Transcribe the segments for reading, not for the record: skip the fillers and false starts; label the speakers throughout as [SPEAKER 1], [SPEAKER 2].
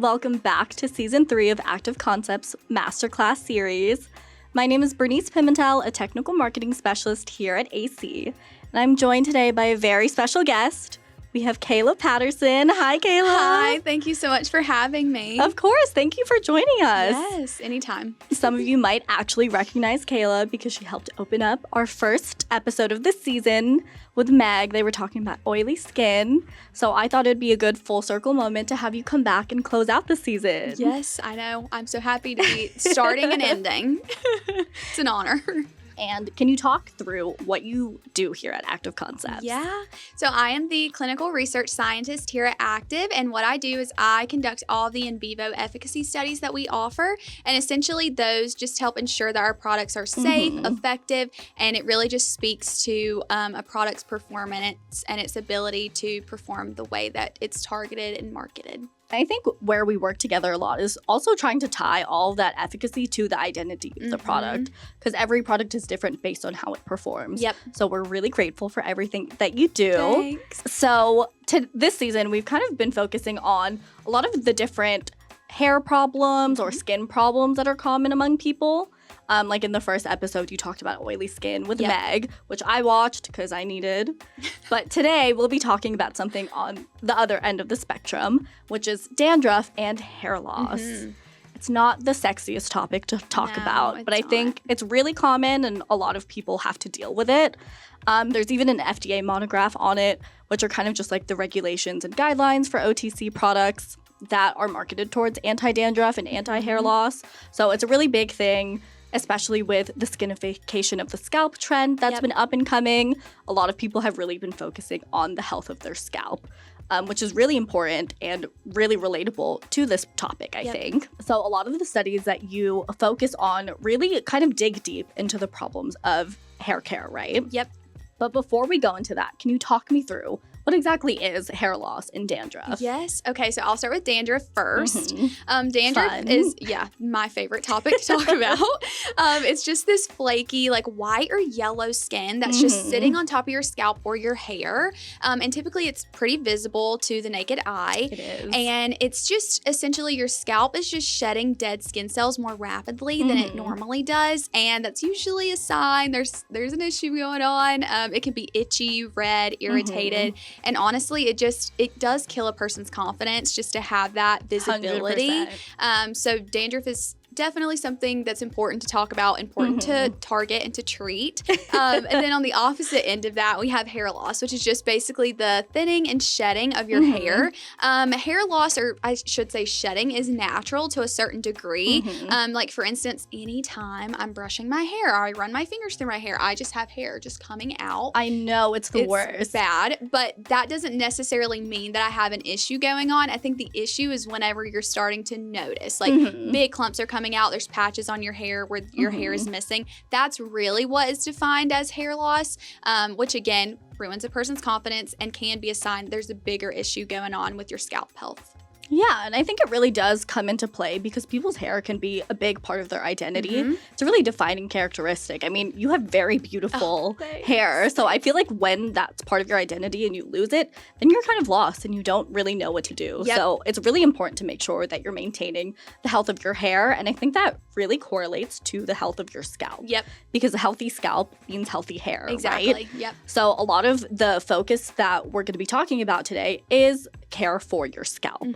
[SPEAKER 1] welcome back to Season 3 of Active Concepts Masterclass Series. My name is Bernice Pimentel, a technical marketing specialist here at AC, and I'm joined today by a very special guest. We have Kayla Patterson. Hi, Kayla.
[SPEAKER 2] Hi, thank you so much for having me.
[SPEAKER 1] Of course, thank you for joining us.
[SPEAKER 2] Yes, anytime.
[SPEAKER 1] Some of you might actually recognize Kayla because she helped open up our first episode of this season with Meg. They were talking about oily skin. So I thought it'd be a good full circle moment to have you come back and close out the season.
[SPEAKER 2] Yes, I know. I'm so happy to be starting and ending. It's an honor.
[SPEAKER 1] And can you talk through what you do here at Active Concepts?
[SPEAKER 2] Yeah. So I am the clinical research scientist here at Active, and what I do is I conduct all the in vivo efficacy studies that we offer, and essentially those just help ensure that our products are safe, effective, and it really just speaks to a product's performance and its ability to perform the way that it's targeted and marketed.
[SPEAKER 1] I think where we work together a lot is also trying to tie all of that efficacy to the identity of the product, because every product is different based on how it performs.
[SPEAKER 2] Yep.
[SPEAKER 1] So we're really grateful for everything that you do.
[SPEAKER 2] Thanks.
[SPEAKER 1] So this season, we've kind of been focusing on a lot of the different hair problems or skin problems that are common among people. Like in the first episode, you talked about oily skin with Meg, which I watched because I needed. But today, we'll be talking about something on the other end of the spectrum, which is dandruff and hair loss. It's not the sexiest topic to talk about, but I think it's really common and a lot of people have to deal with it. There's even an FDA monograph on it, which are kind of just like the regulations and guidelines for OTC products that are marketed towards anti-dandruff and anti-hair loss. So it's a really big thing, especially with the skinification of the scalp trend that's been up and coming. A lot of people have really been focusing on the health of their scalp, which is really important and really relatable to this topic, I think. So a lot of the studies that you focus on really kind of dig deep into the problems of hair care, right?
[SPEAKER 2] Yep.
[SPEAKER 1] But before we go into that, can you talk me through what exactly is hair loss and dandruff?
[SPEAKER 2] Yes. Okay, so I'll start with dandruff first. Dandruff is, my favorite topic to talk about. It's just this flaky, like white or yellow skin that's just sitting on top of your scalp or your hair. And typically it's pretty visible to the naked eye.
[SPEAKER 1] It is.
[SPEAKER 2] And it's just essentially your scalp is just shedding dead skin cells more rapidly than it normally does. And that's usually a sign there's an issue going on. It can be itchy, red, irritated. And honestly, it does kill a person's confidence just to have that visibility.
[SPEAKER 1] 100%.
[SPEAKER 2] So dandruff is definitely something that's important to talk about, important to target and to treat. And then on the opposite end of that, we have hair loss, which is just basically the thinning and shedding of your hair. Hair loss, or I should say shedding, is natural to a certain degree. Like for instance, anytime I'm brushing my hair, or I run my fingers through my hair, I just have hair just coming out.
[SPEAKER 1] I know, it's the worst.
[SPEAKER 2] It's bad, but that doesn't necessarily mean that I have an issue going on. I think the issue is whenever you're starting to notice, like big clumps are coming out, there's patches on your hair where your hair is missing. That's really what is defined as hair loss, which again ruins a person's confidence and can be a sign there's a bigger issue going on with your scalp health.
[SPEAKER 1] Yeah, and I think it really does come into play because people's hair can be a big part of their identity. It's a really defining characteristic. I mean, you have very beautiful hair, so I feel like when that's part of your identity and you lose it, then you're kind of lost and you don't really know what to do. So it's really important to make sure that you're maintaining the health of your hair, and I think that really correlates to the health of your scalp. Because a healthy scalp means healthy hair, right? So a lot of the focus that we're going to be talking about today is care for your scalp.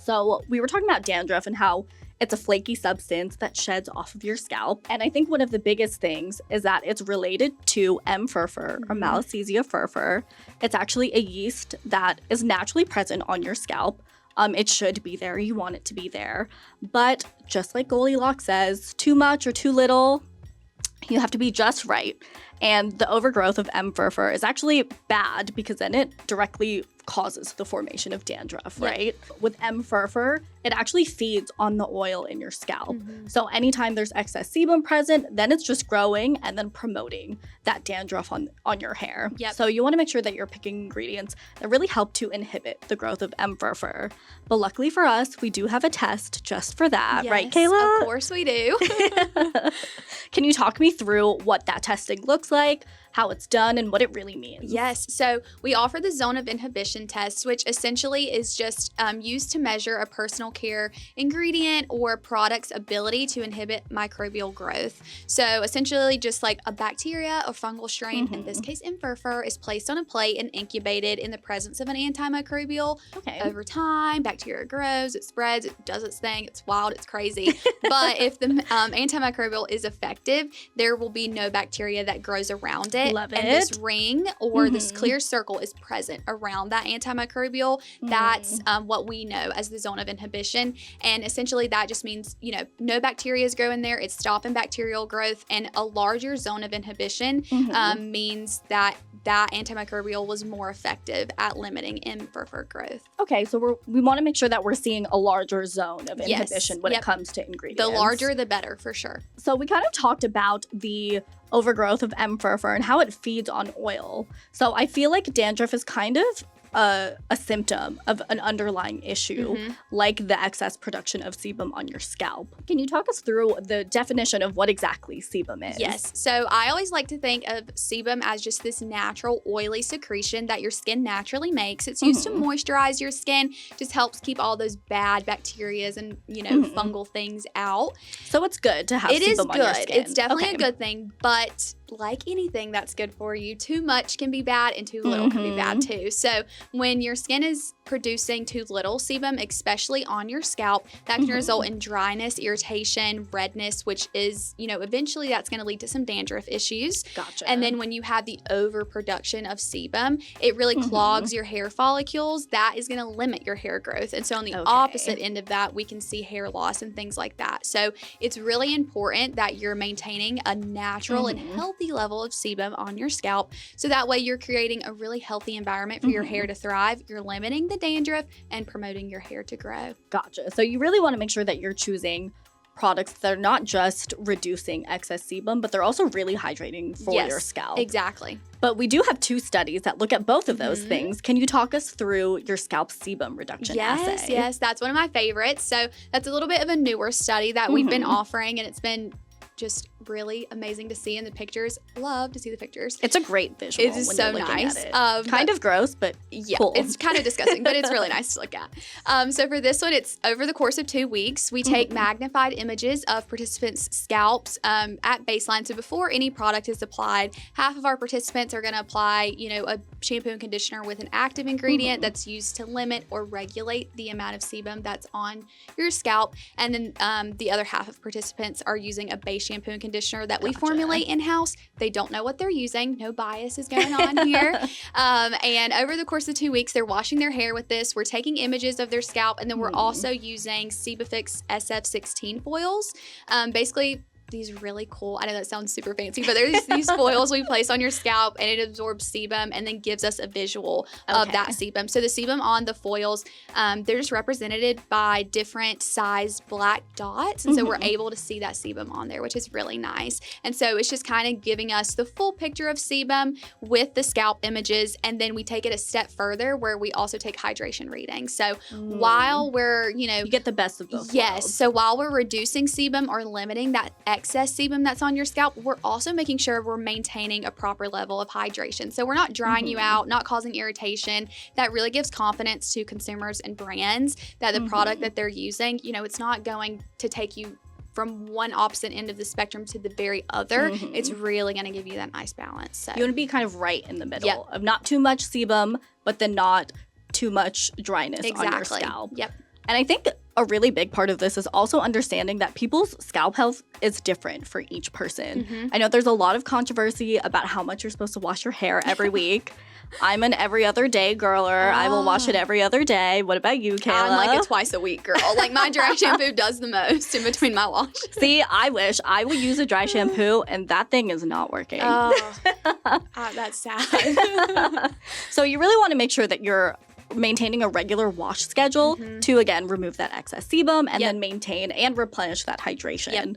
[SPEAKER 1] So we were talking about dandruff and how it's a flaky substance that sheds off of your scalp. And I think one of the biggest things is that it's related to M. furfur or Malassezia furfur. It's actually a yeast that is naturally present on your scalp. It should be there. You want it to be there. But just like Goldilocks says, too much or too little, you have to be just right. And the overgrowth of M. furfur is actually bad because then it directly causes the formation of dandruff, right? With M. furfur, it actually feeds on the oil in your scalp. So anytime there's excess sebum present, then it's just growing and then promoting that dandruff on your hair. So you want to make sure that you're picking ingredients that really help to inhibit the growth of M. furfur. But luckily for us, we do have a test just for that, right, Kayla?
[SPEAKER 2] Of course we do.
[SPEAKER 1] Can you talk me through what that testing looks like? how it's done and what it really means.
[SPEAKER 2] Yes. So we offer the zone of inhibition test, which essentially is just used to measure a personal care ingredient or product's ability to inhibit microbial growth. So essentially just like a bacteria or fungal strain, in this case Emfurfur, is placed on a plate and incubated in the presence of an antimicrobial.
[SPEAKER 1] Okay.
[SPEAKER 2] Over time, bacteria grows, it spreads, it does its thing, it's wild, it's crazy. But if the antimicrobial is effective, there will be no bacteria that grows around it.
[SPEAKER 1] Love
[SPEAKER 2] and
[SPEAKER 1] it.
[SPEAKER 2] this ring or this clear circle is present around that antimicrobial. That's what we know as the zone of inhibition. And essentially that just means, no bacteria is growing there. It's stopping bacterial growth. And a larger zone of inhibition means that antimicrobial was more effective at limiting Emfurfur growth.
[SPEAKER 1] Okay, so we want to make sure that we're seeing a larger zone of inhibition when it comes to ingredients.
[SPEAKER 2] The larger, the better, for sure.
[SPEAKER 1] So we kind of talked about the overgrowth of Emfurfur and how it feeds on oil. So I feel like dandruff is kind of a symptom of an underlying issue, like the excess production of sebum on your scalp. Can you talk us through the definition of what exactly sebum is?
[SPEAKER 2] Yes. So I always like to think of sebum as just this natural oily secretion that your skin naturally makes. It's used to moisturize your skin, just helps keep all those bad bacteria and, fungal things out.
[SPEAKER 1] So it's good to have sebum on your skin.
[SPEAKER 2] It's definitely a good thing, but like anything that's good for you, too much can be bad and too little can be bad too. So when your skin is producing too little sebum, especially on your scalp, that can result in dryness, irritation, redness, which is, eventually that's going to lead to some dandruff issues.
[SPEAKER 1] Gotcha.
[SPEAKER 2] And then when you have the overproduction of sebum, it really clogs your hair follicles. That is going to limit your hair growth. And so on the opposite end of that, we can see hair loss and things like that. So it's really important that you're maintaining a natural and healthy level of sebum on your scalp. So that way you're creating a really healthy environment for your hair to thrive. You're limiting the dandruff and promoting your hair to grow.
[SPEAKER 1] Gotcha. So you really want to make sure that you're choosing products that are not just reducing excess sebum, but they're also really hydrating for your scalp.
[SPEAKER 2] Exactly.
[SPEAKER 1] But we do have 2 studies that look at both of those things. Can you talk us through your scalp sebum reduction assay?
[SPEAKER 2] Yes, that's one of my favorites. So that's a little bit of a newer study that we've been offering, and it's been just really amazing to see in the pictures. Love to see the pictures.
[SPEAKER 1] It's a great visual.
[SPEAKER 2] It is
[SPEAKER 1] when
[SPEAKER 2] so
[SPEAKER 1] you're looking
[SPEAKER 2] nice.
[SPEAKER 1] at it. Kind of gross, but cool.
[SPEAKER 2] It's kind of disgusting, but it's really nice to look at. So for this one, it's over the course of 2 weeks. We take magnified images of participants' scalps at baseline. So before any product is applied, half of our participants are going to apply, a shampoo and conditioner with an active ingredient that's used to limit or regulate the amount of sebum that's on your scalp. And then the other half of participants are using a base shampoo and conditioner that we formulate in-house. They don't know what they're using. No bias is going on here. And over the course of 2 weeks, they're washing their hair with this. We're taking images of their scalp, and then we're also using Sebafix SF16 foils. Basically, these really cool, I know that sounds super fancy, but there's these foils we place on your scalp, and it absorbs sebum and then gives us a visual of that sebum. So the sebum on the foils, they're just represented by different sized black dots. And so we're able to see that sebum on there, which is really nice. And so it's just kind of giving us the full picture of sebum with the scalp images. And then we take it a step further where we also take hydration readings. So while we're,
[SPEAKER 1] you get the best of both worlds.
[SPEAKER 2] So while we're reducing sebum or limiting that excess sebum that's on your scalp, we're also making sure we're maintaining a proper level of hydration. So we're not drying you out, not causing irritation. That really gives confidence to consumers and brands that the product that they're using, it's not going to take you from one opposite end of the spectrum to the very other. It's really going to give you that nice balance. So
[SPEAKER 1] you want to be kind of right in the middle of not too much sebum, but then not too much dryness on your scalp. And I think a really big part of this is also understanding that people's scalp health is different for each person. I know there's a lot of controversy about how much you're supposed to wash your hair every week. I'm an every other day girler. I will wash it every other day. What about you, Kayla?
[SPEAKER 2] I'm like a twice a week girl. Like my dry shampoo does the most in between my wash.
[SPEAKER 1] See, I wish I would use a dry shampoo and that thing is not working.
[SPEAKER 2] That's sad.
[SPEAKER 1] So you really want to make sure that you're maintaining a regular wash schedule to, again, remove that excess sebum and then maintain and replenish that hydration.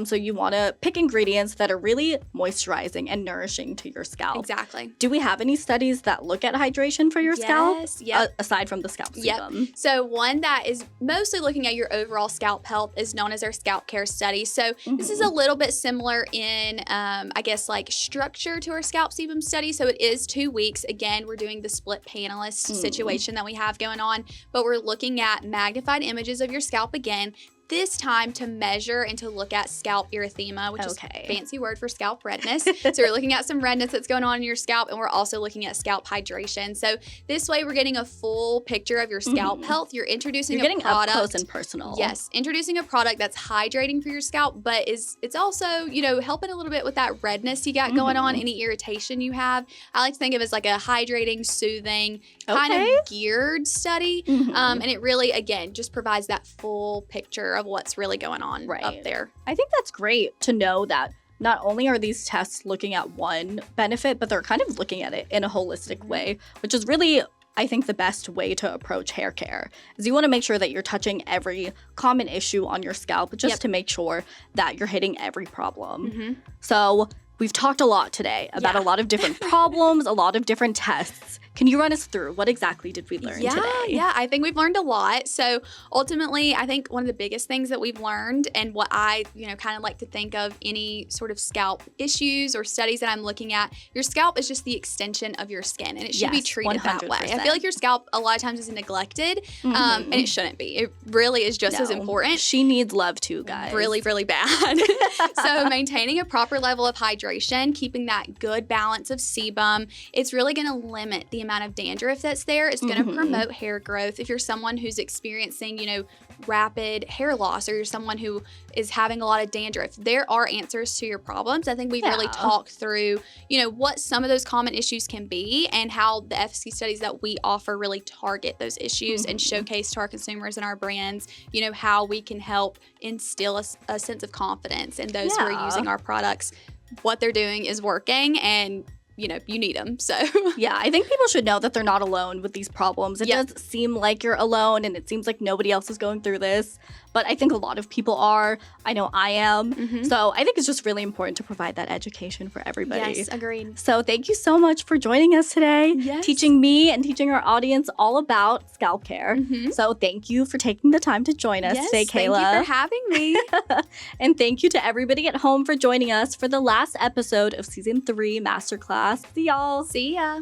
[SPEAKER 1] So you want to pick ingredients that are really moisturizing and nourishing to your scalp.
[SPEAKER 2] Exactly.
[SPEAKER 1] Do we have any studies that look at hydration for your scalp?
[SPEAKER 2] Yes.
[SPEAKER 1] Aside from the scalp sebum.
[SPEAKER 2] So one that is mostly looking at your overall scalp health is known as our scalp care study. So this is a little bit similar in, I guess, like structure to our scalp sebum study. So it is 2 weeks. Again, we're doing the split panelist situation that we have going on, but we're looking at magnified images of your scalp again, this time to measure and to look at scalp erythema, which is a fancy word for scalp redness. So we're looking at some redness that's going on in your scalp, and we're also looking at scalp hydration. So this way we're getting a full picture of your scalp health. You're introducing a product.
[SPEAKER 1] Up close and personal.
[SPEAKER 2] Yes, introducing a product that's hydrating for your scalp, but it's also, you know, helping a little bit with that redness you got going on, any irritation you have. I like to think of it as like a hydrating, soothing, kind of geared study. And it really, again, just provides that full picture of what's really going on up there.
[SPEAKER 1] I think that's great to know that not only are these tests looking at one benefit, but they're kind of looking at it in a holistic way, which is really, I think, the best way to approach hair care. Is you want to make sure that you're touching every common issue on your scalp just to make sure that you're hitting every problem. So we've talked a lot today about a lot of different problems, a lot of different tests. Can you run us through what exactly did we learn today?
[SPEAKER 2] Yeah, I think we've learned a lot. So ultimately, I think one of the biggest things that we've learned, and what I, kind of like to think of any sort of scalp issues or studies that I'm looking at, your scalp is just the extension of your skin, and it should be treated 100%. That way. I feel like your scalp a lot of times is neglected, and it shouldn't be. It really is just as important.
[SPEAKER 1] She needs love too, guys.
[SPEAKER 2] Really, really bad. So maintaining a proper level of hydration, keeping that good balance of sebum, it's really going to limit the amount of dandruff that's there. It's going to promote hair growth. If you're someone who's experiencing, rapid hair loss, or you're someone who is having a lot of dandruff, there are answers to your problems. I think we've really talked through, what some of those common issues can be, and how the efficacy studies that we offer really target those issues and showcase to our consumers and our brands, how we can help instill a sense of confidence in those who are using our products. What they're doing is working, and you need them. So
[SPEAKER 1] yeah, I think people should know that they're not alone with these problems. It does seem like you're alone, and it seems like nobody else is going through this, but I think a lot of people are. I know I am. So I think it's just really important to provide that education for everybody.
[SPEAKER 2] Yes, agreed.
[SPEAKER 1] So thank you so much for joining us today, teaching me and teaching our audience all about scalp care. So thank you for taking the time to join us today, Kayla.
[SPEAKER 2] Thank you for having me.
[SPEAKER 1] And thank you to everybody at home for joining us for the last episode of Season 3 Masterclass. See y'all.
[SPEAKER 2] See ya.